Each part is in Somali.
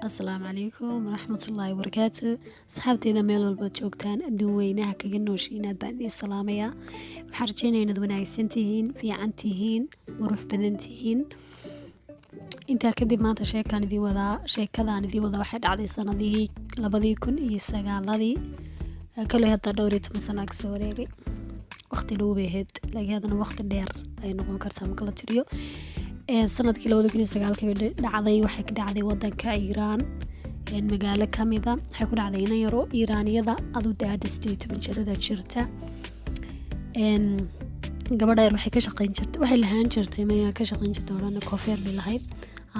asalaamu calaykum waraxmatullaahi wabarakaatu. asxaabteyda meel walba joogtaan adduun weynaha kaga nooshiinaad baan idiin salaamayaa. waxaan rajeynaya inaad wanaagsan tihiin, fiican tihiin, qurux badan tihiin. intaa kadib maanta sheekadaan idiin wadaa waxay dhacday sanadihii 2009 kale hadda dhowr iyo 10 sano ka soo wareegay. waqti dhow bay ahayd laakiin haddana waqti dheer ay noqon kartaa marka la tiriyo. sanadkii 2009 bay dhacday. waxay ka dhacday wadanka Iiraan, magaalo kamid ah. waxay ku dhacday in yaro Iiraaniyada adu daada 18 jirada jirta. gabadha yar waxay lahaan jirtay ma ka shaqayn jirtay oran koofeer bay lahayd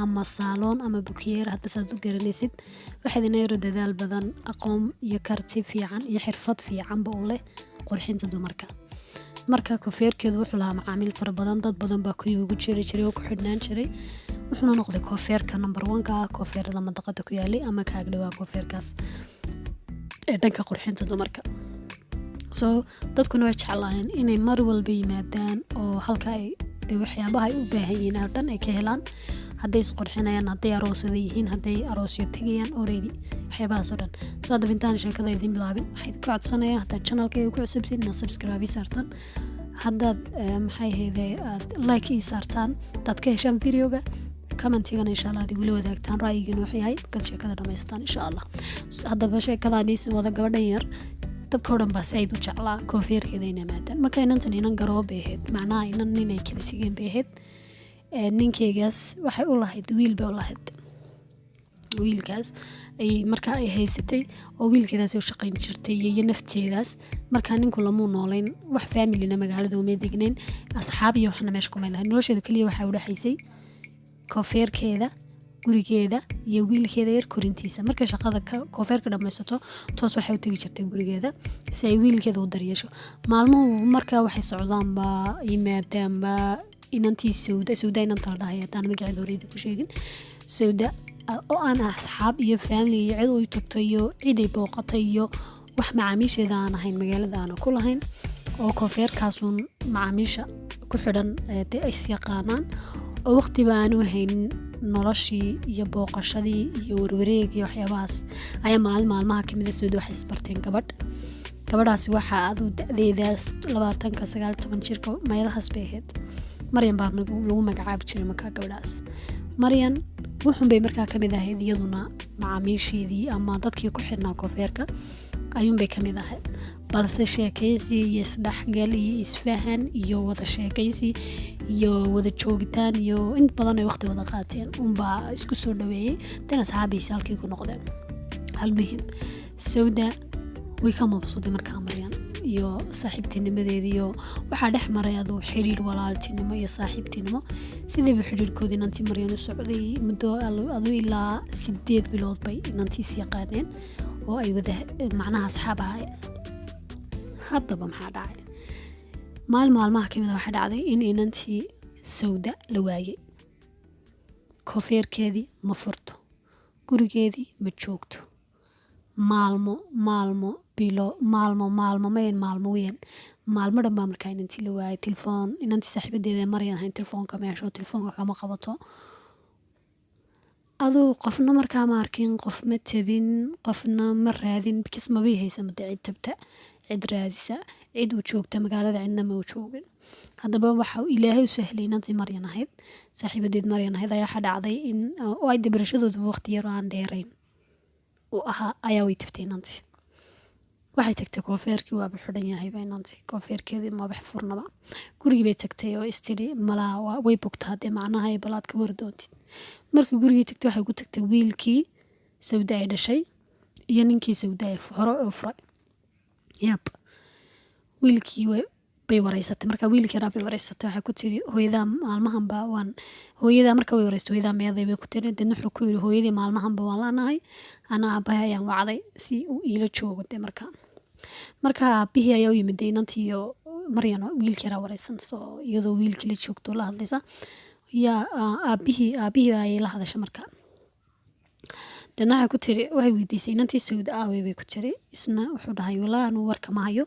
ama salon ama bukiyeer hadba saad u garanaysid. waxay in yaro dadaal badan, aqoon iyo karti fiican iyo xirfad fiican ba u leh qurxinta dumarka. marka koofeerkeedu wuxuu lahaa macaamiil fara badan, dad badan baa ku ugu jiray oo ku xidhnaan jiray. wuxuuna noqday koofeerka number 1 ka koofeerada madaqada ku yaalay ama kaaga dhawaa koofeerkaas ee dhanka qurxinta dumarka. dadkuna way jeclaayeen inay mar walba yimaadaan oo halka ay waxyaabaha ay u baahan yihiin oo dhan ay ka helaan. hadday is qurxinayaan, hadday aroosada yihiin, hadday aroosyo tagayaan already waxyaabahaas oo dhan. hadda intaan sheekada idin bilaabin waxaan ka codsanayaa haddaad channelkayga ku cusubtiin inaad subscribe saartaan, haddaad aad like ii saartaan, haddaad ka heshaan videoga commentigana insha Allah aad igula wadaagtaan ra'yigiina wuxuu yahay markaad sheekada dhamaystaan insha Allah. haddaba sheekadaan ii wada gabadhan yar dadka oo dhan baa si ay u jeclaa koofeerkeeda inay maadaan. marka inantan inan garoob bay ahayd, macnaha inan ninay kala sigeen bay ahayd. ninkeygaas waxay u lahayd wiil bay u lahayd. wiilkaas ay markaa ay haysatay oo wiilkeedaas u shaqayn jirtay iyo nafteedaas. markaa ninku lamu noolayn, wax family-na magaalada uma degnayn, asxaab iyo waxna meesha kuma lahayn. nolosheeda kaliya waxay u dhaxaysay koofeerkeeda, gurigeeda iyo wiilkeeda yar korintiisa. markay shaqada koofeerka dhamaysato toos waxay u tagi jirtay gurigeeda si ay wiilkeeda u daryeesho. maalmuhu markaa waxay socdaan baa yimaadaan baa inantii Sawda inanta la dhahay haddaan magaceeda horeyda ku sheegin. Sawda oo aan asxaab iyo family iyo cid u tagtay iyo cid ay booqatay iyo wax macaamiisheeda aan ahayn magaalada aan ku lahayn oo koofeerkaasuun macaamiisha ku xidhan ay is yaqaanaan oo waqtiba aan u haynin noloshii iyo booqashadii iyo warwareegii waxyaabahaas. ayaa maalmaha kamid ah Sawda waxay isbarteen gabadhaasi waxaa aad u da'deedaas 29 jirka meelahaas bay ahayd. Maryan baa lagu magacaabi jiray markaa gabadhaas. Maryan wuxuun bay markaa kamid ahayd iyaduna macaamiisheedii ama dadkii ku xidhnaa koofeerka ayuun bay kamid ahayd. balse sheekaysi iyo isdhexgal iyo isfahan iyo wada sheekaysi iyo wada joogitaan iyo in badan ay waqti wada qaateen unbaa isku soo dhaweeyay. tan asxaabiisa halkii ku noqdeen. hal muhiim Sawda way ka mabsuuday markaa Maryan iyo saaxiibtinimadeeda iyo waxaa dhex maray aduu xiriir walaaltinimo iyo saaxiibtinimo. sidii buu xiriirkoodii inantii Maryan u socday muddo aduu ilaa 8 bilood bay inantiis yaqaaneen oo ay wada macnaha asxaab ahaayeen. haddaba maxaa dhacay? maalmaha kamid ah waxaa dhacday in inantii Sawda la waayay. koofeerkeedii ma furto, gurigeedii ma joogto. maalmo dhan baa markaa inantii la waayay. telefoon inantii saaxiibadeeda Maryan ahayn telefoonka meesho telefoonka kama qabato. aduu qofna markaa ma arkin, qof ma tabin, qofna ma raadin because ma bay haysan cid tabta, cid raadisa, cid u joogta magaalada cidna ma u joogin. haddaba waxa Ilaahay u sahlay inantii Maryan ahayd, saaxiibadeed Maryan ahayd ayaa dhacday in oo ay barashadooda waqti yar aan dheerayn ayaa way tabtay inantii. waxay tagtay koofeerkii waa xidhan yahay bay inantii koofeerkeedii ma wax furnaba. gurigii bay tagtay oo istiri malaa way bogtaa de macnaha ay balaad ka wardoontid. markii gurigii tagtay waxay ku tagtay wiilkii Sawda ay dhashay iyo ninkii Sawda ay hore u furay. wiilkii bay wareysatay. marka wiilkii raabay wareysatay waxay ku tiri hooyada maalmahan ba waan hooyada marka way wareystay hooyada meeday bay ku tiri dadna wuxuu ku yiri hooyadii maalmahan ba waan laanahay ana aabbahay ayaan wacday si uu ila joogo de marka aabihii ayaa u yimid inantii iyo Maryan wiilkii ra wareysan soo iyadoo wiilkii la joogto la hadlaysa ya aabihii ay la hadashay marka dadna waxay ku tiri waxay weydiisay inantii Sawda aaway bay ku tiri isna wuxuu dhahay walaa anu warka ma hayo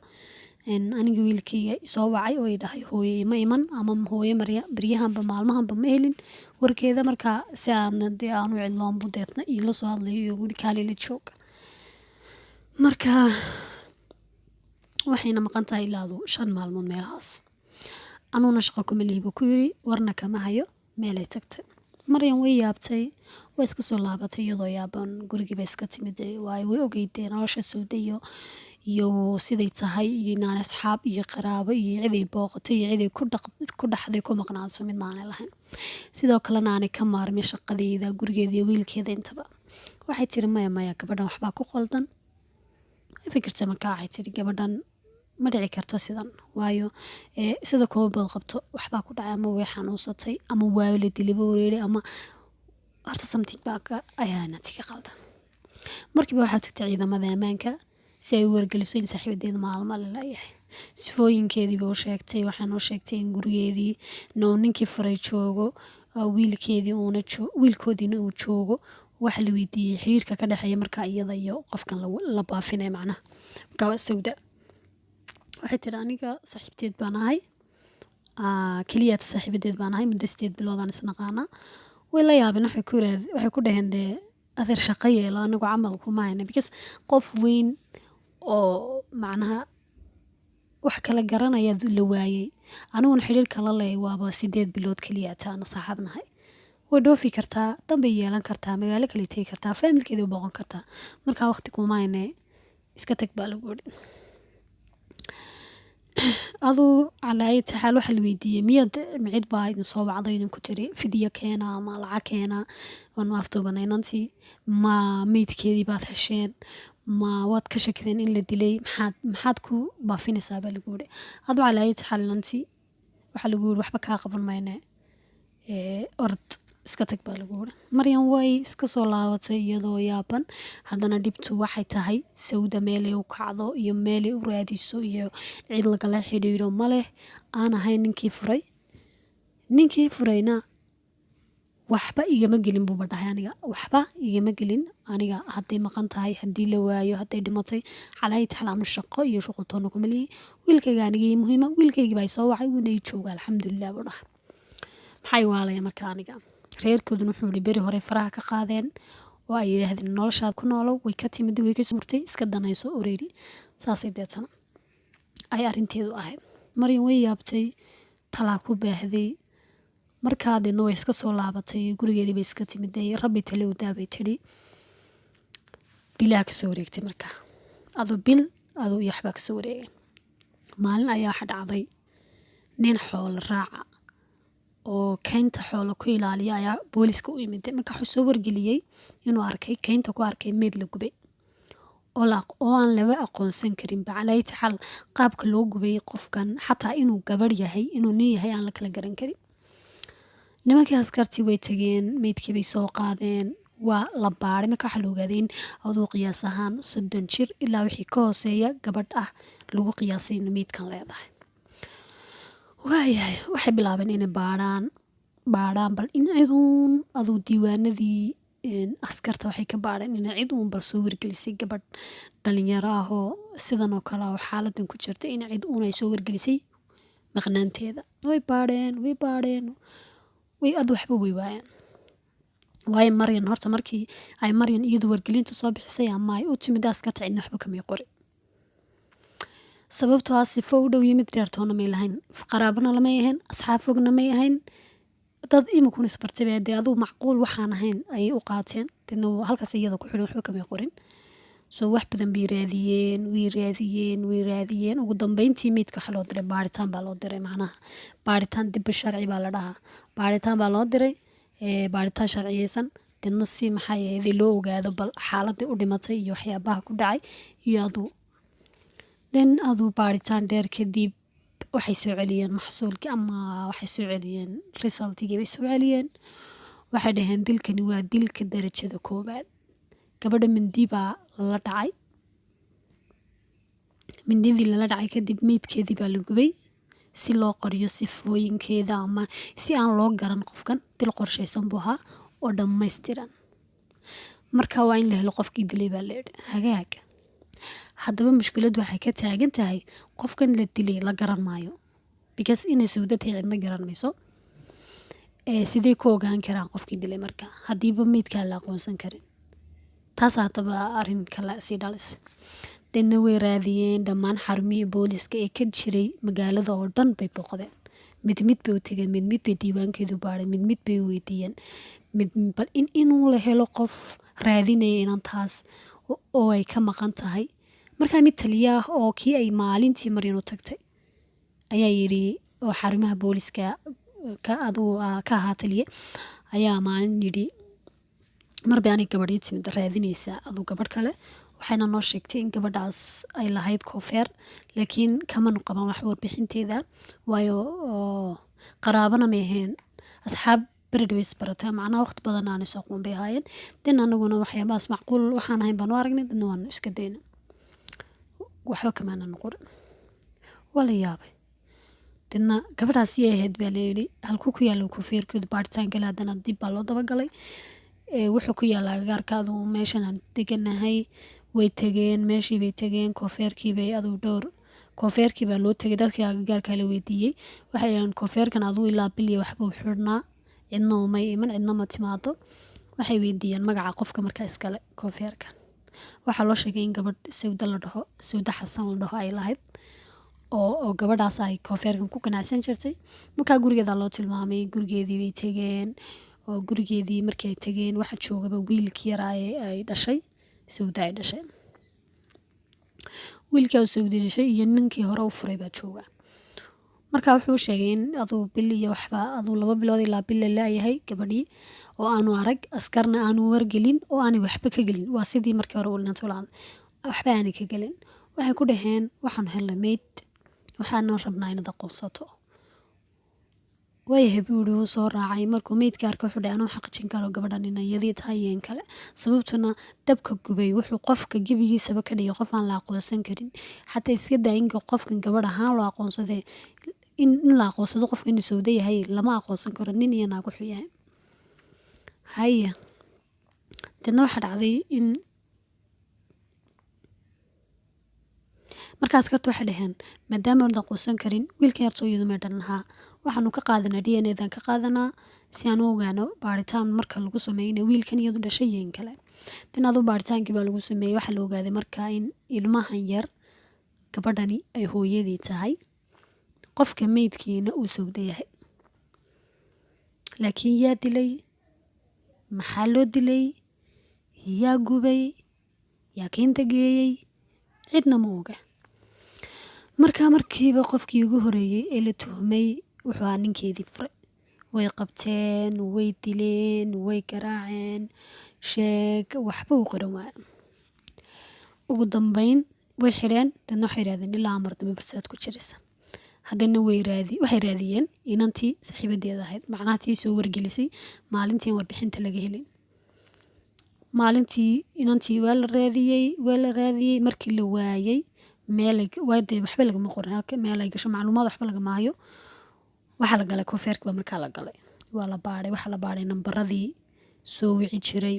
aniga wiilkayga soo wacay oo i dhahay hooye ma iman ama hooye baryahanba maalmahanba ma helin warkeeda. markaa si aan dee aan u cidloon buu deetna iila soo hadlayo iyo weli kaalila jooga. marka waxayna maqan tahay ilaadu 5 maalmood meelahaas. anuuna shaqo kuma lihibu ku yiri warna kama hayo meelay tagtay. Maryan way yaabtay way iska soo laabatay iyadoo yaaban gurigiiba iska timid way ogeydeen nolosha Saudiya iyo siday tahay iyo inaan asxaab iyo qaraabo iyo ciday booqatay iyo ciday ku dhaxday ku maqnaaso midnaan lahayn. sidoo kale aanay ka maarmin shaqadeeda gurigeeda iyo wiilkeeda intaba. waxay tiri maya gabadhan waxba ku qaldan. fikirta markaa waxay tiri gabadhan ma dhici karto sidan waayo sida koob bad qabto waxba ku dhacay ama way xanuunsatay ama waa la dilay wareeray ama horta something baa ka ayaana tii qaldan. markiiba waxaa tagtay ciidamada ammaanka si ay wargeliso in saaxiibadeed maalmo la leeyahay. sifooyinkeedii buu sheegtay waxaan u sheegtay in gurigeedii ninkii furay joogo wiilkoodiina uu joogo. waxa la weydiiyay xiriirka ka dhaxeeya markaa iyada iyo qofkan la baafinay macnaha markaa Sauda. waxay tiri aniga saaxiibteed baan ahay kaliya saaxiibadeed baan ahay muddo 8 bilood aan isnaqaana. way la yaabeen waxay ku dhaheen dee adeer shaqo yeelo anigu camal kuma hayna because qof weyn oo macnaha wax kala garanaya la waayay aniguna xiriir kala leeyahay waaba 8 bilood kaliya taan saaxiibnahay. way dhoofi kartaa dambe yeelan kartaa magaalo kale tagi kartaa familkeeda u booqan kartaa markaa waqti kuma hayna iska tag baa lagu yiri. aduu calay taxal waxa la weydiiyay miyad micid baa idin soo wacday idin ku tiri fidiyo keena ama lacag keena waan aftoobanaynantii ma meedkeedii baad hesheen ma waad ka shakideen in la dilay maxaad ku baafinaysaa baa lagu yiri. aduu calay taxal nanti waxa lagu yiri waxba ka qaban mayne ord iska tag baa lagu yiri. Maryan way iska soo laabatay iyadoo yaaban haddana dhibtu waxay tahay Sauda meelay u kacdo iyo meelay u raadiso iyo cid lagala xiriiro male aan ahayn ninkii furayna waxba igama gelin buu badhahay aniga waxba igama gelin aniga hadday maqan tahay haddii la waayo hadday dhimatay calay taxlaan shaqo iyo shuqultoona kuma lihi wiilkayga aniga muhiima wiilkayga baa soo wacay wuu nay jooga alxamdulillah buu dhahay. maxay waalaya markaa aniga reerkooduna wuxuu yiri beri hore faraha ka qaadeen oo ay yiraahdeen noloshaad ku noolow way ka timid way ka suurtay iska danayso already saasay deetana ay arinteedu ahayd. Maryan way yaabtay talaa ku baahday markaa deedna way iska soo laabatay gurigeedii bay iska timid rabbi tale u daabay tiri bilaa ka soo wareegtay markaa adoo yaxba ka soo wareegay. maalin ayaa waxa dhacday nin xoolo raaca oo keynta xoolo ku ilaaliya ayaa booliska u yimid marka wuxuu soo wargeliyay inuu arkay keynta ku arkay meed la gubay oo aan laba aqoonsan karin bacalay taxal qaabka loo gubay qofkan xataa inuu gabar yahay inuu nin yahay aan la kala garan karin. nimankii askartii way tageen meedkii bay soo qaadeen waa la baaray marka waxa la ogaaday in aduu qiyaas ahaan 30 jir ilaa wixii ka hooseeya gabadh ah lagu qiyaasay in meedkan leedahay. waxay bilaabeen inay baaraan bal in ciduun aduu diiwaanadii askarta waxay ka baareen in ciduun bal soo wargelisay gabadh dhalinyaro ah oo sidan oo kale oo xaaladan ku jirta in ciduun ay soo wargelisay maqnaanteeda. way baareen way waxba way waayeen. way Maryan horta markii ay Maryan iyadu wargelinta soo bixisay ama ay u timid askarta cidna waxba kama qorin sababtoo ah sifo u dhow yimid reertoona may lahayn qaraabana lama yahayn asxaab fogna may ahayn dad imikuna isbartay adee aduu macquul waxaan ahayn ayay u qaateen dadna halkaas iyada ku xidhan waxba kama qorin. soo wax badan bay raadiyeen ugu dambeyntii meedka waxa loo diray baaritaan baa loo diray macnaha baaritaan dib sharci baa la dhahaa baaritaan baa loo diray baaritaan sharciyeysan dadna si maxay ahayd loo ogaado bal xaaladii u dhimatay iyo waxyaabaha ku dhacay iyo aduu baaritaan dheer kadib waxay soo celiyeen maxsuulkii ama waxay soo celiyeen resultigii bay soo celiyeen. waxay dhaheen dilkani waa dilka darajada 1 gabadha mindi baa la dhacay mindidii la dhacay kadib meedkeedii baa la gubay si loo qoriyo sifooyinkeeda ama si aan loo garan qofkan dil qorshaysan buu ahaa oo dhammaystiran. marka waa in la helo qofkii dilay baa la yidhi hagaag haddaba mushkiladu waxay ka taagan tahay qofkan la dilay la garan maayo because inay sawda tahay cidna garan mayso sidee ku ogaan karaan qofkii dilay marka haddiiba meydkaa la aqoonsan karin taas haddaba arrin kale sii dhalis dadna way raadiyeen dhammaan xarumihii booliska ee ka jiray magaalada oo dhan bay booqdeen mid bay u tegeen mid bay diiwaankeedu baadhay mid bay u weydiiyeen bal inuu la helo qof raadinaya inantaas oo ay ka maqan tahay markaa mid taliya ah oo kii ay maalintii Maryan u tagtay ayaa yidhi oo xarumaha booliska ka ahaa taliye ayaa maalin yidhi marba anay gabadhii timid raadinaysa aduu gabadh kale waxayna noo sheegtay in gabadhaas ay lahayd koofeer laakiin kamanu qaban wax warbixinteeda waayo qaraabana ma ahayn asxaab beredways barataa macnaha waqti badan aan isoo qoon bay ahaayeen dan anaguna waxyaabahaas macquul waxaan ahayn baan u aragnay dadna waanu iska dayna waxba kamaana noqon wala yaabay dadna gabadhaas iyay ahayd baa layidhi halkuu ku yaalo koofeerkeedu baaritaan kale haddana dib baa loo dabagalay wuxuu ku yaalaa agagaarkaadu meeshan aan deganahay way tageen meeshii bay tageen koofeerkiibay aduu dhowr koofeerkii baa loo tegay dadkii agagaarkaa la weydiiyey waxay dhaheen koofeerkan aduu ilaa bil iyo waxbuu xidhnaa cidna umay iman cidna ma timaado waxay weydiiyeen magaca qofka markaa iskale koofeerkan waxaa loo sheegay in gabadh sawda xasan la dhaho ay lahayd oo gabadhaas ay koofeerkan ku ganacsan jirtay markaa gurigeeda loo tilmaamay gurigeedii bay tegeen oo gurigeedii markii ay tageen waxa joogaba wiilkii yaraa ay dhashay sawda ay dhashay wiilkii oo sawda dhashay iyo ninkii hore u furay baa jooga markaa wuxuu sheegay in aduu bil iyo waxba aduu 2 bilood ilaa bil la yahay gabadhii oo aanu arag askarna aanu wargelin oo aanay waxba ka gelin waa sidii markii hore uu tulaan waxba aanay ka gelin waxay ku dhaheen waxaan helnay meyd waxaan rabnaa inaad aqoonsato way habuudu soo raacay markuu meydka arko wuxuu dhahay anuu xaqijin karo gabadhan inay yadii tahay in kale sababtuna dabka gubay wuxuu qofka gibigiisaba ka dhigay qof aan la aqoonsan karin xataa iska daa in qofkan gabadh ahaan loo aqoonsaday in la aqoonsado qofka inuu sawda yahay lama aqoonsan karo nin iyo naag wuxuu yahay haya dadna waxa dhacday in markaas ka waxa dhaheen maadaama aan aqoonsan karin wiilka yar soo yidhi meedhan lahaa waxaanu ka qaadanaa DNA-dan ka qaadanaa si aan u ogaano baaritaan marka lagu sameeyay wiilkan iyadu dhashay in kale tanadu baaritaankii baa lagu sameeyay waxa la ogaaday markaa in ilmahan yar gabadhani ay hooyadii tahay qofka meydkiina uu sawda yahay laakiin yaa dilay maxaa loo dilay yaa gubay yaa keenta geeyey cidna ma oga markaa markiiba qofkii ugu horeeyey ee la tuhmay wuxuu ahaa ninkeedii furay way qabteen way dileen way garaaceen sheeg waxba u qaran waaya ugu dambeyn way xidheen dadna waxay yidhahdeen ilaa amar dambe barsaad ku jiraysa haddana waxay raadiyeen inantii saaxiibadeeda ahayd macnaha tii soo wargelisay maalintii warbixinta laga helin maalintii inantii waa la raadiyey markii la waayay waadee waxba lagama qorin halka meel ay gasho macluumaad waxba lagama hayo waxaa la galay koofeerka waa markaa la galay waa la baadhay waxaa la baadhay nambaradii soo wici jiray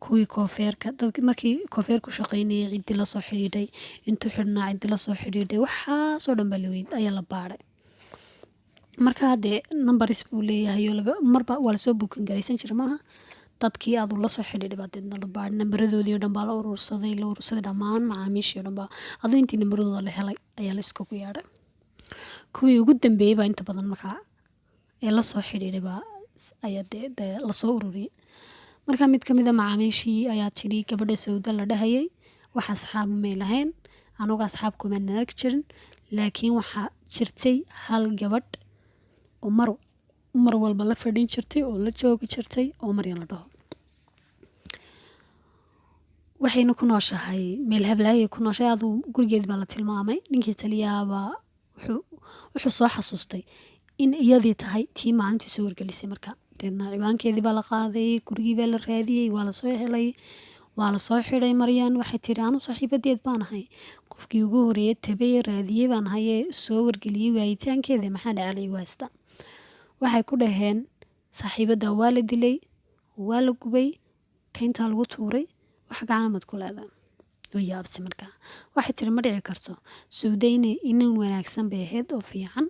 kuwii koofeerka dadki markii koofeerku shaqaynayay ciddii lasoo xidhiidhay intuu xidhnaa ciddii lasoo xidhiidhay waxaasoo dhan baa ayaa la baadhay markaa dee nambaris buu leeyahay marba waa lasoo buukan garaysan jira maaha dadkii aadu lasoo xidhiidhay baa deedna la baadhay nambaradoodii oo dhan baa la urursaday dhammaan macaamiishii oo dhan baa aduu intii nambaradooda la helay ayaa la iskugu yeedhay kuwii ugu dambeeyey baa inta badan markaa ee lasoo xidhiidhay baa ayaa dee lasoo ururiyey markaa mid ka mid a macaamiishii ayaa tidhi gabadha sawda la dhahayay wax asxaab may lahayn anuga asxaab kumaanan arki jirin laakiin waxaa jirtay hal gabadh oo mar walba la fadhin jirtay oo la joogi jirtay oo Maryan la dhaho waxayna ku nooshahay meel hablaayay ku nooshahay aduu gurigeedii baa la tilmaamay ninkii taliyaaba wuxuu soo xasuustay in iyadii tahay tii maalintii soo wargelisay markaa deedna ciwaankeedii baa la qaaday gurigii baa la raadiyey waa la soo helay waa la soo xidhay Maryan waxay tiri anu saaxiibadeed baan ahay qofkii ugu horeeyay tabay raadiyey baan ahay soo wargeliyey waayitaankeeda maxaa dhacay waasta waxay ku dhaheen saaxiibada waa la dilay waa la gubay kaynta lagu tuuray wax gacan mad ku leedahay way yaabtay markaa. Waxay tiri ma dhici karto Sawdayne inan wanaagsan bay ahayd oo fiican.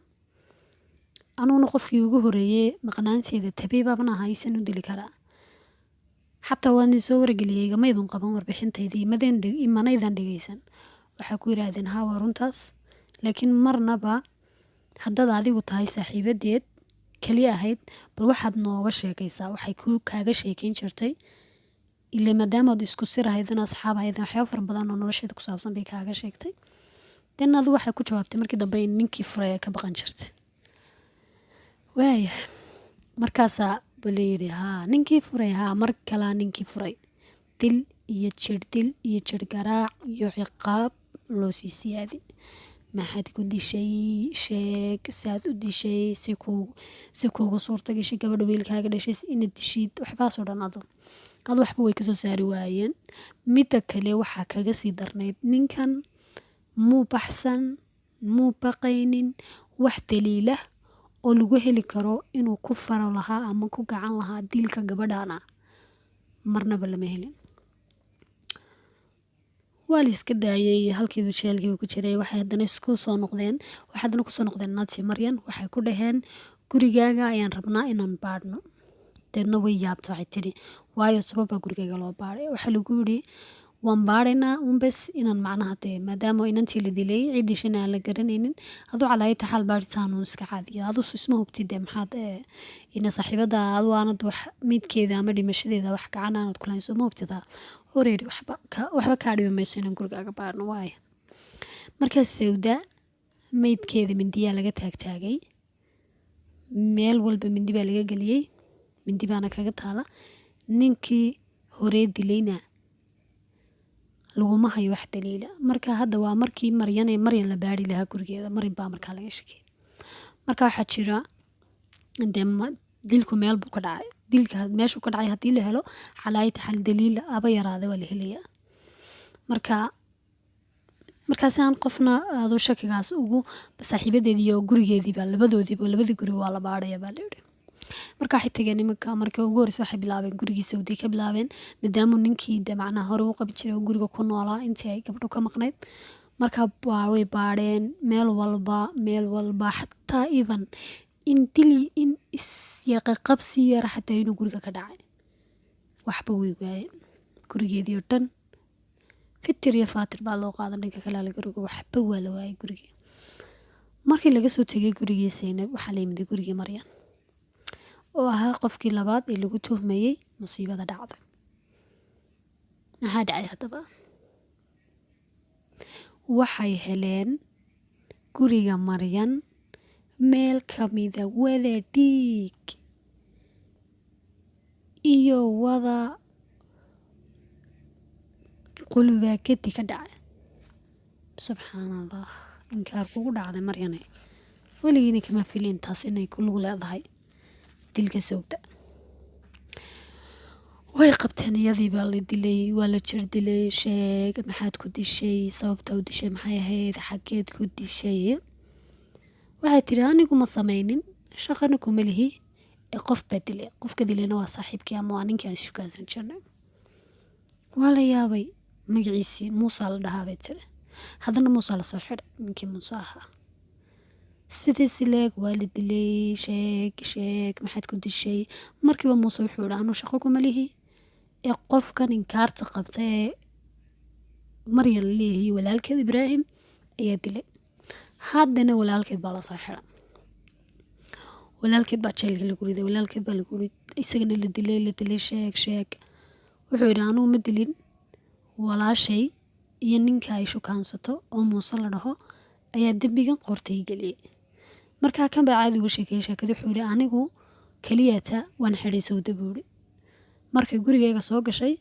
Anuguna qofkii ugu horeeyay maqnaanteeda tabiibabna haysan u dili karaa. Xataa waan soo wargeliyay gamaydun qaban warbixintaydii imanaydan dhageysan. Waxaa ku yiraahdeen haa waa runtaas laakiin marnaba haddaad adigu tahay saaxiibadeed kaliya ahayd bal waxaad nooga sheekaysaa waxay kaaga sheekayn jirtay ilaa maadaama aad isku sirahaydana asxaab ahaydana waxyaabo fara badan oo nolosheeda ku saabsan bay kaaga sheegtay. Dan adigu waxay ku jawaabtay markii dambe in ninkii furay ka baqan jirtay. Waaya markaasaa bal yidhi haa ninkii furay haa mar kale ninkii furay dil iyo jir garaac iyo ciqaab loo sii siyaadi. maxaad ku dishay sheeg saad u dishay si kuugu suurta gashay gabadha wiilkaaga dhashay inaad dishid waxbaasoo dhan ado waxba way kasoo saari waayeen. Midda kale waxaa kaga sii darnayd ninkan muu baxsan muu baqaynin wax daliila oo lagu heli karo inuu ku faro lahaa ama ku gacan lahaa dilka gabadhana marnaba lama helin. waa la iska daayay halkii jeelkii ku jiray. waxay haddana ku soo noqdeen Naadsi Maryan waxay ku dhaheen gurigaaga ayaan rabnaa inaan baadhno. deedna way yaabto waxay tiri waayo sababa gurigaaga loo baadhay. waxaa lagu yidhi waan baadhaynaa bas inaan macnaha maadaama inantii la dilay ciddishana aan la garanaynin aduu calaayata xal baadhitaan iska caadiya aduu isma hubtid maxaad ina saaxiibada aduu aanad wax midkeeda ama dhimashadeeda wax gacan aanad kulahayn soo ma hubtidaa horeeri waxba kaa dhibi mayso inaan gurigaaga baadhno. waaya markaas Sawda maydkeeda mindiyaa laga taagtaagay meel walba mindi baa laga geliyey mindi baana kaga taala. ninkii horee dilayna laguma hayo wax daliila. marka hadda waa markii Maryan la baadhi lahaa gurigeeda. Maryan baa markaa laga shakiyay. marka waxaa jira dilku meel buu ka dhacay. dilka meeshuu ka dhacay haddii la helo calaayata xal daliila aba yaraada waa la helayaa. markaasi aan qofna adoo shakigaas ugu saaxiibadeedii iyo gurigeediiba labadii guri waa la baadhaya baa la yidhi. marka waxay tageen nimanka markii ugu horreysay waxay bilaabeen gurigii Sawday ka bilaabeen maadaama ninkii macnaha hore u qabi jiray oo guriga ku noolaa intii ay gabdho ka maqnayd. marka way baadheen meel walba xataa even in qabsi yar xataa inuu guriga ka dhacay waxba way waayeen. gurigeedii oo dhan fitir iyo faatir baa loo qaadan dhanka kale la guriga waxba waa la waayay gurigii. markii laga soo tegay gurigii Zaynab waxaa la yimid gurigii Maryan oo ahaa qofkii labaad ee lagu tuhmayay musiibada dhacday. maxaa dhacay haddaba waxay heleen guriga Maryan meel kamida wada dhiig iyo wada qulubakadi ka dhacay. subxaanallah inkaar kugu dhacday Maryane weligiina kama filin taas inay ku lug leedahay dilka Sawda. way qabteen iyadii baa la dilay waa la jir dilay sheeg maxaad ku dishay sababta u dishay maxay ahayd xageed ku dishay. waxay tiri anigu ma samaynin shaqana kuma lihi qof baa dilay qofka dilayna waa saaxiibkii ama waa ninkii aan shukaansan jirnay. waa la yaabay magaciisii Muuse la dhahaa bay tiri. haddana Muuse la soo xidhay ninkii Muuse ahaa. sidaas leeg waa la dilay sheeg maxaad ku dishay. markiiba Muuse wuxuu yidhi anu shaqo kuma lihi qofkan inkaarta qabta ee Maryan leeyahay walaalkeed Ibraahim ayaa dilay. haddana walaalkeed baa la soo xidhay. walaalkeed baa jeelka lagu riday walaalkeed baa lagu riday isagana la dilay sheeg wuxuu yidhi anu ma dilin walaashay iyo ninka ay shukaansato oo Muuse la dhaho ayaa dembigan qortay geliyay. markaa kan baa caadi uga sheekeeyay sheekada wuxuu yidhi anigu keliyata waan xidhay Sawda buu yidhi markay gurigayga soo gashay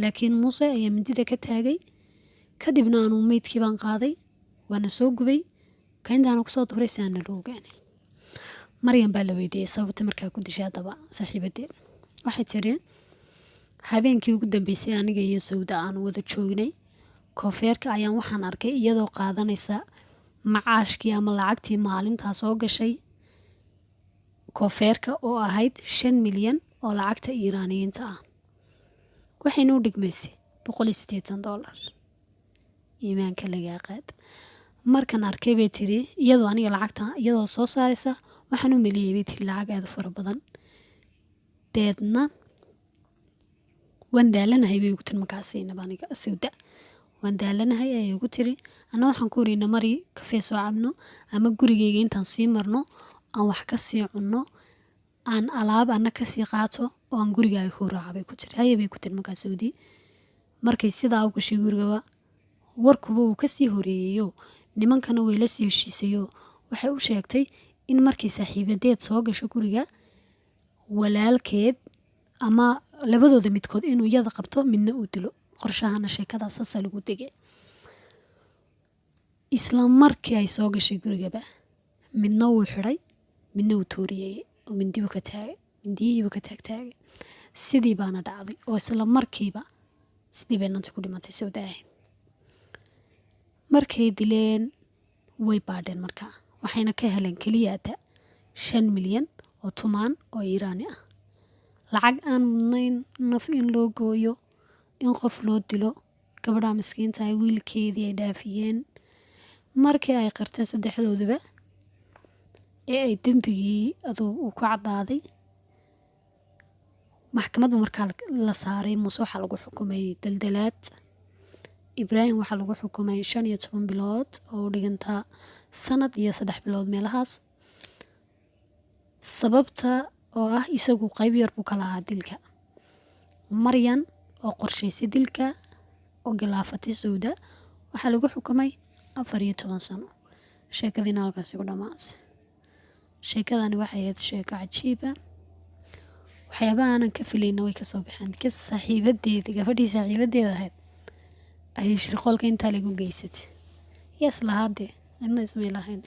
laakiin Muuse ayaa mindida ka taagay kadibna aanu meydkii baan qaaday waana soo gubay kaintaana kusoo duray si aan loo ogaanay. Maryan baa la weydiiyey sababta markaa ku dishay haddaba saaxiibadeed. waxay tiri habeenkii ugu dambeysay aniga iyo Sawda aan wada joognay koofeerka ayaan waxaan arkay iyadoo qaadanaysa macaashkii ama lacagtii maalintaa soo gashay koofeerka oo ahayd 5 milyan oo lacagta Iiraaniyiinta ah waxayna u dhigmaysay $180. iimaanka lagaa qaad. Markan arkay bay tiri iyadoo aniga lacagta iyadoo soo saaraysa waxaan u maleeyay bay tiri lacag aad u fara badan. Deedna waan daalanahay bay ugu tiri markaasina aniga Sawda waan daalanahay ayay ugu tiri ana waxaan ku ورينا mari kafee soo cabno ama gurigeyga intaan sii marno aan wax ka sii cunno aan alaab ana ka sii qaato oo aan gurigaaga ku raacay ku tiri ayay ku tiri markaas Sawdi markay sidaa ugu gashay gurigaba warkuba uu ka sii horeeyo nimankana way la sii heshiisayo waxay u sheegtay in markii saaxiibadeed soo gasho guriga walaalkeed ama labadooda midkood inuu iyada qabto midna uu dilo qorshahana sheekadaas asaas lagu degay isla markii ay soo gashay gurigaba midna uu xiray midna uu tooriyay oo mindiyihii ka taagtaagay sidii baana dhacday oo isla markiiba sidii bay nanta ku dhimatay Sawda markay dileen way baadheen markaa waxayna ka heleen kaliyaata 5 milyan oo tumaan oo Iiraani ah lacag aan mudnayn naf in loo gooyo in qof loo dilo gabadha miskiinta ay wiilkeedii ay dhaafiyeen markii ay qarteen saddexdooduba ee ay dambigii uu ku cadaaday maxkamadda markaa la saaray Muuse waxa lagu xukumay daldalaad Ibrahim waxa lagu xukumay 15 bilood oo dhiganta sanad iyo 3 bilood meelahaas sababta oo ah isagu qayb yar buu kala ahaa dilka Maryan oo qorshaysay dilka oo galaafatay Sawda waxa lagu xukumay 14 sano sheekadina halkaas ugu dhamaatay sheekadani waxay ahayd sheeko cajiib ah waxyaabaha aanan ka filayna way ka soo baxeen ka saaxiibadeed gabadhii saaxiibadeed ahayd ay shirqoolka inta lagu geysatay yes lahade inna ismay lahayn